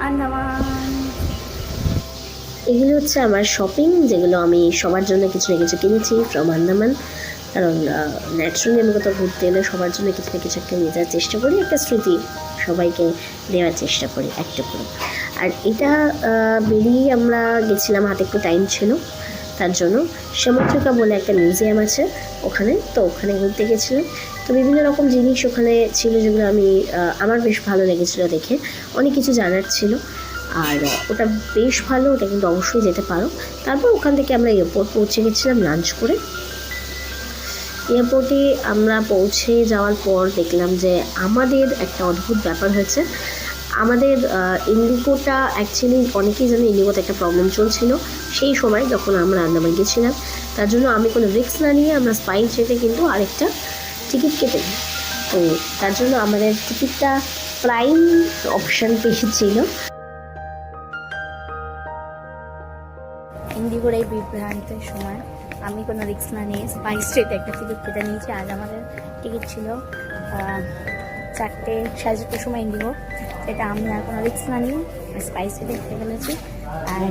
আন্দামান। এগুলো হচ্ছে আমার শপিং, যেগুলো আমি সবার জন্য কিছু না কিছু কিনেছি ফ্রম আন্দামান। কারণ ন্যাচারালি আমি কোথাও ঘুরতে এলে সবার জন্য কিছু না কিছু একটা নিয়ে যাওয়ার চেষ্টা করি, একটা স্মৃতি সবাইকে দেওয়ার চেষ্টা করি একটা করে। আর এটা বেরিয়ে আমরা গেছিলাম, হাতে একটু টাইম ছিল তার জন্য। সামুদ্রিকা বলে একটা মিউজিয়াম আছে ওখানে, তো ওখানে ঘুরতে গেছিলাম। তো বিভিন্ন রকম জিনিস ওখানে ছিল যেগুলো আমার বেশ ভালো লেগেছিলো দেখে, অনেক কিছু জানার ছিল। আর ওটা বেশ ভালো, ওটা কিন্তু অবশ্যই যেতে পারো। তারপর ওখান থেকে আমরা এয়ারপোর্ট পৌঁছে গেছিলাম লাঞ্চ করে। এয়ারপোর্টে আমরা পৌঁছে যাওয়ার পর দেখলাম যে আমাদের একটা অদ্ভুত ব্যাপার হয়েছে। আমাদের ইন্ডিগোটা অ্যাকচুয়ালি অনেকেই জানে ইন্ডিগোতে একটা প্রবলেম চলছিল সেই সময় যখন আমরা আন্দামান গেছিলাম। তার জন্য আমি কোনো রিস্ক না নিয়ে আমরা স্পাইস জেটে কিন্তু আরেকটা টিকিট কেটে নিই। তো তার জন্য আমাদের টিকিটটা প্রাইম অপশান পেয়েছিল। ইন্ডিগোর এই বিভ্রান্তের সময় আমি কোনো রিস্ক না নিয়ে স্পাইস জেটে একটা টিকিট কেটে নিয়েছি। আজ আমাদের টিকিট ছিল 4:30 সময় ইন্ডিগো, এটা আমি আর কোনো রিস্ক না নিয়ে স্পাইস জেটে কেটে ফেলেছি। আর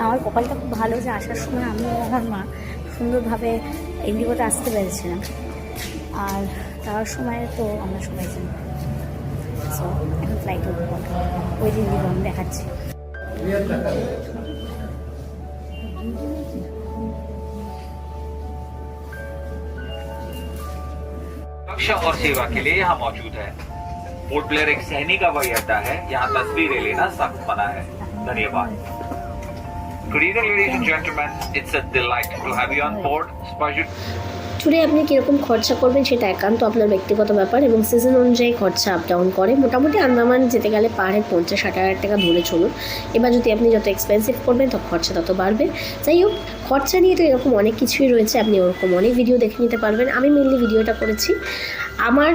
আমার কপালটা খুব ভালো যে আসার সময় আমি আমার মা সুন্দরভাবে ইন্ডিগোতে আসতে পেরেছিলাম। আর যাওয়ার সময় তো আমরা সবাই জানি। সো এখন ফ্লাইট উঠবো, ওই যে ইন্ডিগো আমি দেখাচ্ছি। सुरक्षा और सेवा के लिए यहाँ मौजूद है। पोर्ट ब्लेयर एक सैनिक हवाई अड्डा है, यहाँ तस्वीरें लेना सख्त मना है। धन्यवाद। Good evening, ladies and gentlemen. It's a delight to have you on board SpiceJet. ট্যুরে আপনি কীরকম খরচা করবেন সেটা একান্ত আপনার ব্যক্তিগত ব্যাপার এবং সিজন অনুযায়ী খরচা আপ ডাউন করে। মোটামুটি আন্দামান যেতে গেলে পার হেড 50-60 টাকা ধরে চলুন। এবার যদি আপনি যত এক্সপেন্সিভ করবেন তত খরচা তত বাড়বে। যাই হোক, খরচা নিয়ে তো এরকম অনেক কিছুই রয়েছে, আপনি ওরকম অনেক ভিডিও দেখে নিতে পারবেন। আমি মেনলি ভিডিওটা করেছি আমার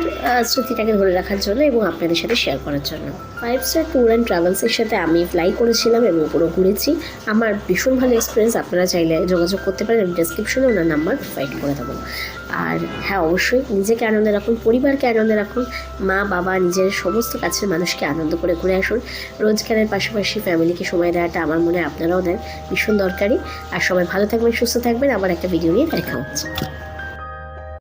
স্মৃতিটাকে ধরে রাখার জন্য এবং আপনাদের সাথে শেয়ার করার জন্য। 5 স্টার ট্যুর অ্যান্ড ট্রাভেলসের সাথে আমি ফ্লাই করেছিলাম এবং পুরো ঘুরেছি। আমার ভীষণ ভালো এক্সপিরিয়েন্স। আপনারা চাইলে যোগাযোগ করতে পারেন, আমি ডেসক্রিপশনে ওনার নাম্বার প্রোভাইড করে দেবো। আর হ্যাঁ, অবশ্যই নিজেকে আনন্দে রাখুন, পরিবারকে আনন্দে রাখুন, মা বাবা নিজের সমস্ত কাছের মানুষকে আনন্দ করে ঘুরে আসুন। রোজগারের পাশাপাশি ফ্যামিলিকে সময় দেওয়াটা আমার মনে হয় আপনারাও দেন, ভীষণ দরকারি। আর সবাই ভালো থাকবেন, সুস্থ থাকবেন। আবার একটা ভিডিও নিয়ে দেখা হচ্ছে।